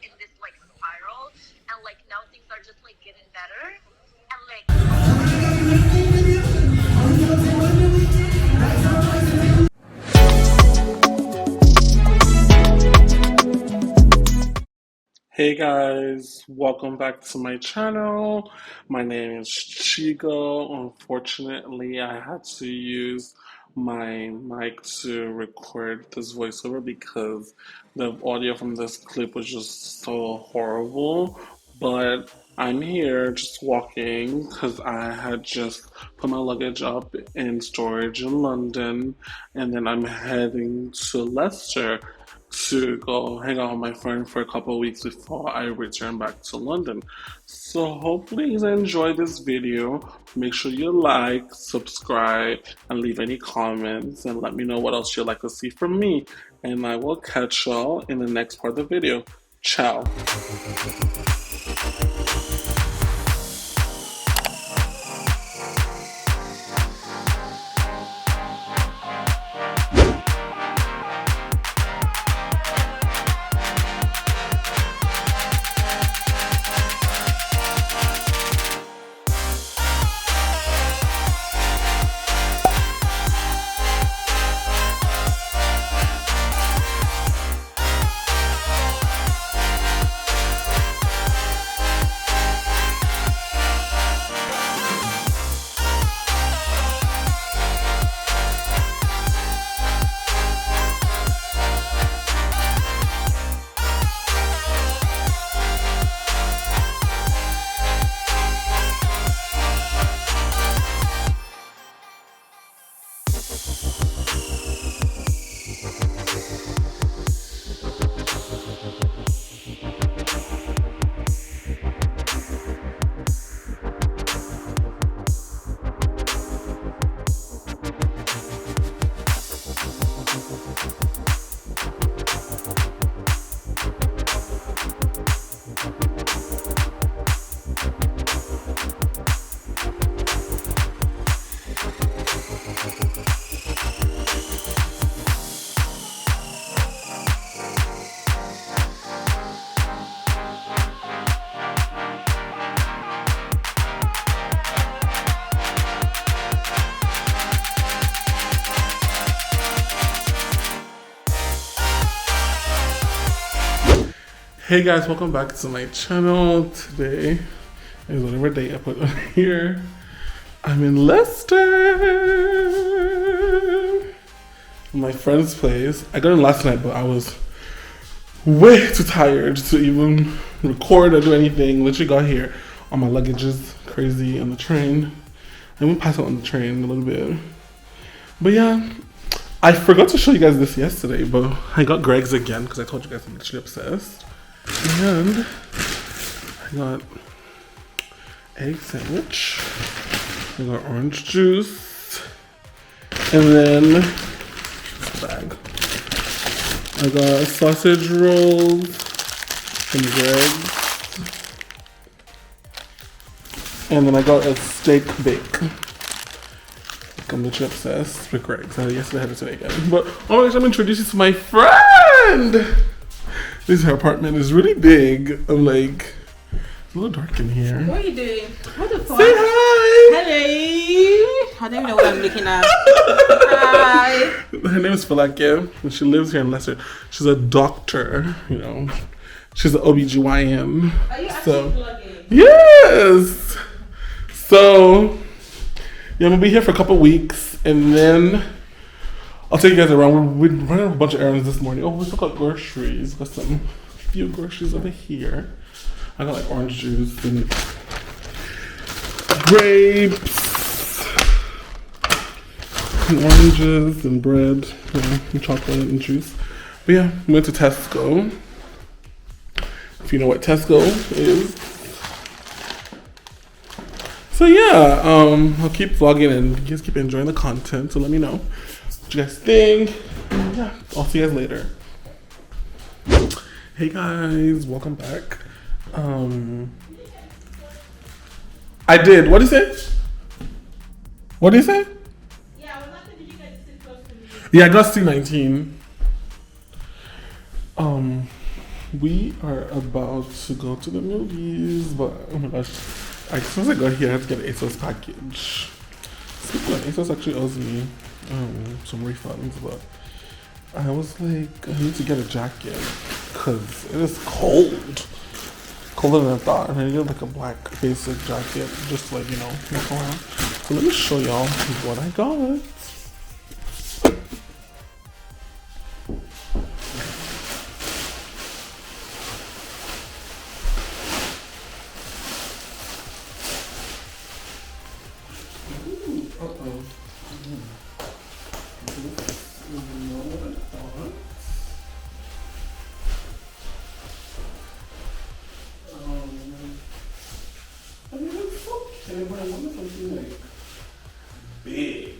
in this like spiral, and like now things are just like getting better, and like. Hey guys, welcome back to my channel. My name is Chigo. Unfortunately, I had to use my mic to record this voiceover because the audio from this clip was just so horrible. But I'm here just walking because I had just put my luggage up in storage in London, and then I'm heading to Leicester to go hang out with my friend for a couple of weeks before I return back to London. So hopefully you enjoy this video. Make sure you like, subscribe, and leave any comments and let me know what else you'd like to see from me. And I will catch y'all in the next part of the video. Ciao. Hey guys, welcome back to my channel. Today is whatever day I put on here. I'm in Leicester, my friend's place. I got in last night, but I was way too tired to even record or do anything. Literally got here on my luggage is crazy on the train. I went past it on the train a little bit. But yeah, I forgot to show you guys this yesterday, but I got Greg's again because I told you guys I'm literally obsessed. And I got egg sandwich, I got orange juice, and then this bag. I got sausage rolls from Greg's, and then I got a steak bake. I'm literally obsessed with Greg's. I yesterday had it today again. But oh my gosh, I'm introducing you to my friend. This her apartment is really big. I'm like, it's a little dark in here. What are you doing? What the fuck? Say hi! Hello! I don't even know what I'm looking at. Hi! Her name is Falakia, and she lives here in Leicester. She's a doctor, you know. She's an OBGYN. Are you actually vlogging? Yes! So, yeah, I'm gonna be here for a couple weeks, and then I'll take you guys around. We're running a bunch of errands this morning. Oh, we still got groceries. Got some few groceries over here. I got like orange juice and grapes and oranges and bread and chocolate and juice. But yeah, we went to Tesco. If you know what Tesco is. So yeah, I'll keep vlogging and you guys keep enjoying the content. So let me know what you guys think. And yeah, I'll see you guys later. Hey guys, welcome back. I did. What did you say? What did you say? Yeah, I was asking, did you guys sit close to me? Yeah, I got C19. We are about to go to the movies, but oh my gosh. As soon as I got here, I had to get an ASOS package. Speaking of, ASOS actually owes me some refunds, but I was like, I need to get a jacket because it is cold. Colder than I thought. And I needed like a black basic jacket just to like, walk around. So let me show y'all what I got. But I wanted something like big.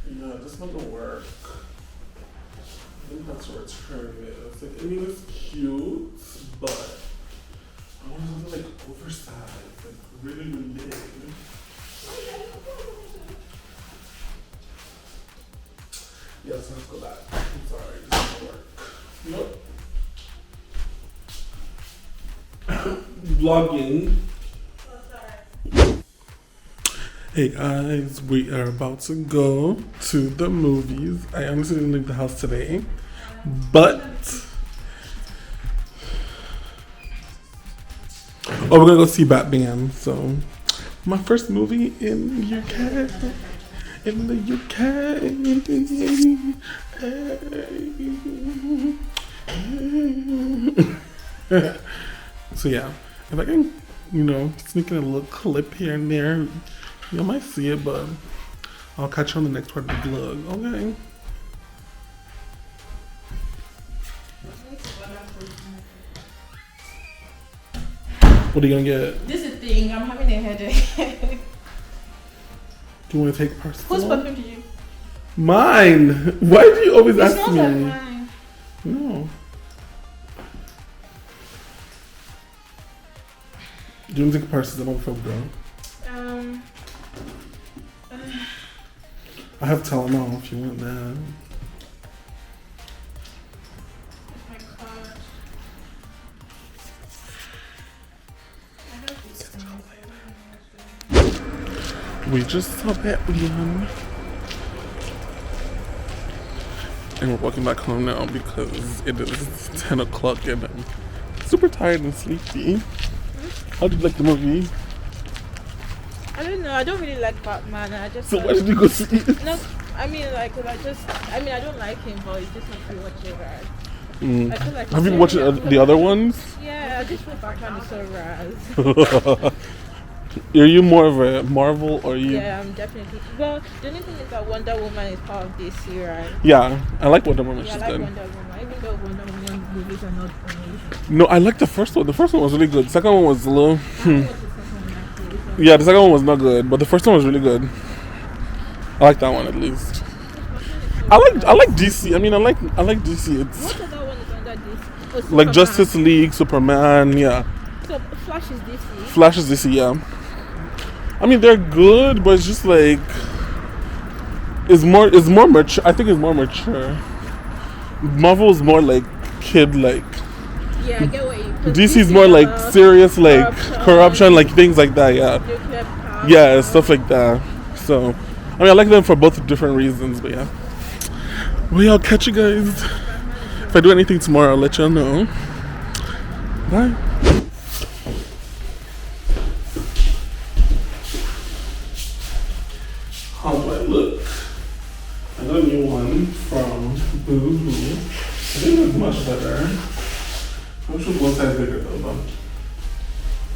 Yeah, this not gonna work. I think that's where it's turning it. It's like, I mean, it's cute, but I want something like oversized, like really, really big. Yeah, so let's go back. I'm sorry, this doesn't work. Nope. Vlogging. Hey guys, we are about to go to the movies. I honestly didn't leave the house today, but we're gonna go see Batman. So, my first movie in the UK. In the UK. So yeah, if I can, sneak in a little clip here and there. You might see it, but I'll catch you on the next part of the vlog, okay? What are you gonna get? This is the thing, I'm having a headache. Do you want to take personal? Whose perfume did you? Mine! Why do you always ask me? Like mine. No. Do you want to take personal before we go? I have Tylenol if you want that. My God. We just saw Batman. And we're walking back home now because it is 10 o'clock and I'm super tired and sleepy. How did you like the movie? I don't know. I don't really like Batman. So why did you go see it? No, I mean, like, I don't like him, but it's just not watch it, right? I feel like have you watched the other ones? Yeah, I just feel Batman is so raz. Are you more of a Marvel or you? Yeah, I'm definitely. Well, the only thing is that Wonder Woman is part of DC, right? Yeah, I like Wonder Woman. Yeah, She's I like good. Wonder Woman, even though Wonder Woman movies are not amazing. No, I like the first one. The first one was really good. The second one was a little. Yeah, the second one was not good, but the first one was really good. I like that one at least. I like DC. I mean, I like DC. It's what other one is under DC? Oh, like Justice League, Superman. Yeah. So Flash is DC. Flash is DC. Yeah. I mean, they're good, but it's just like it's more mature. I think it's more mature. Marvel is more like kid like. Yeah, I get what you. DC is more like serious, like corruption, like things like that. Yeah. Yeah, stuff like that. So, I mean, I like them for both different reasons, but yeah. Well, I'll catch you guys. If I do anything tomorrow, I'll let y'all know. Bye. How do I look? I got a new one from Boohoo. I think it's much better. I'm sure one size bigger though, but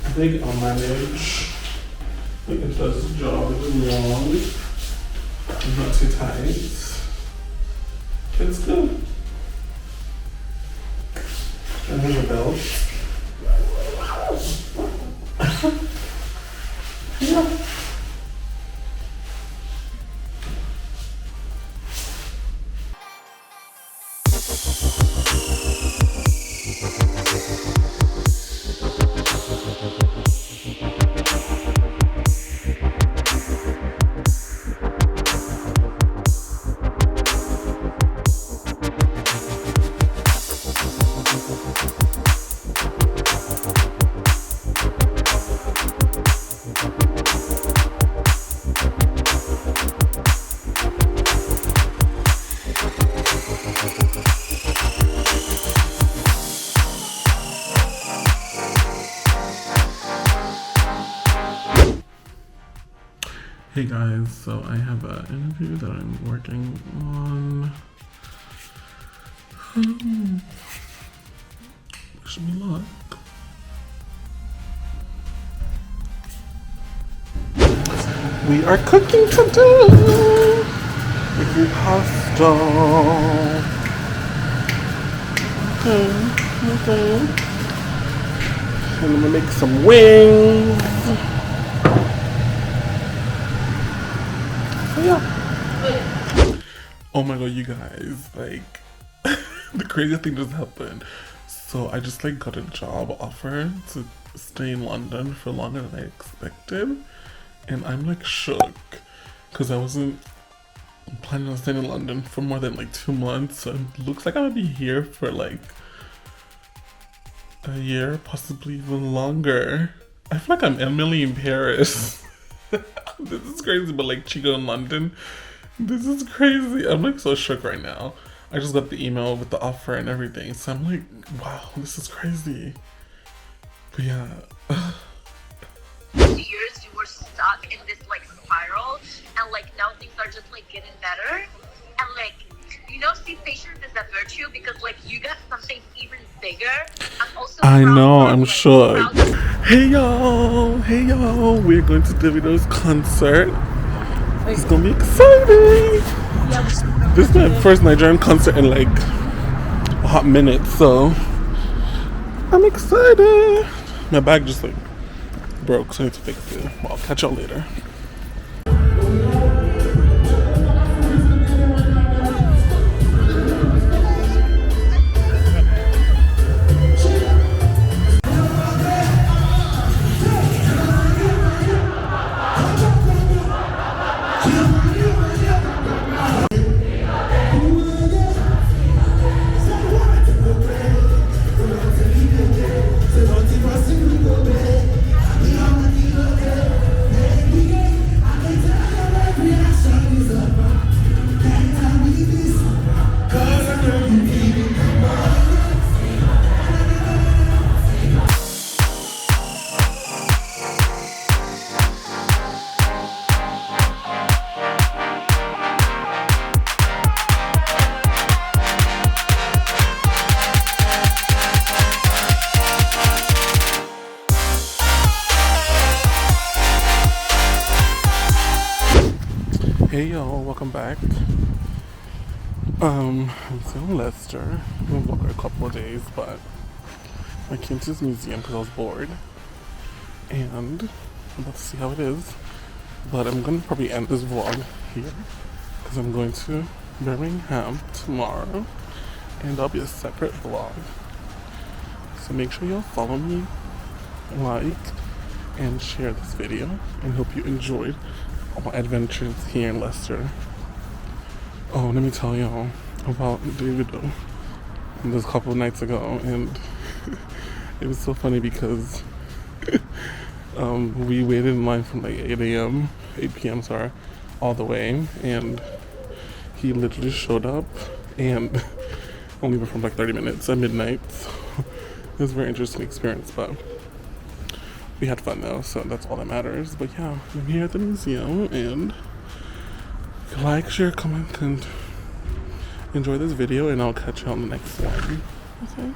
I think I'll manage. I think it does the job. It's long. It's not too tight. It's good. And here's a belt. Yeah. Hey guys, so I have an interview that I'm working on. Wish me luck. We are cooking today. Making pasta. Okay. And I'm gonna make some wings. So yeah. Oh my god, you guys, like the craziest thing just happened. So I just like got a job offer to stay in London for longer than I expected. And I'm like shook because I wasn't planning on staying in London for more than like 2 months. So it looks like I'm gonna be here for like a year, possibly even longer. I feel like I'm Emily in Paris. This is crazy, but like Chico in London. This is crazy. I'm like so shook right now. I just got the email with the offer and everything. So I'm like, wow, this is crazy. But yeah. Years you were stuck in this like spiral, and like now things are just like getting better, and like see, patience is a virtue because like you got something even bigger. I'm also I know, I'm like, sure. Hey y'all, we're going to Davido's concert. It's gonna be exciting. This is my first Nigerian concert in like a hot minute, so I'm excited. My bag just like broke, so I need to fix it. Well, I'll catch y'all later. Hey y'all, welcome back. I'm still in Leicester. I've been for a couple of days, but I came to this museum because I was bored. And I'm about to see how it is. But I'm gonna probably end this vlog here because I'm going to Birmingham tomorrow. And that'll be a separate vlog. So make sure y'all follow me, like, and share this video. And hope you enjoyed all my adventures here in Leicester. Oh, let me tell y'all about Davido. This couple of nights ago, and it was so funny because we waited in line from like 8 p.m. sorry, all the way, and he literally showed up and only went for like 30 minutes at midnight. So it was a very interesting experience, but we had fun though, so that's all that matters. But yeah, I'm here at the museum, and like, share, comment, and enjoy this video, and I'll catch you on the next one. Okay?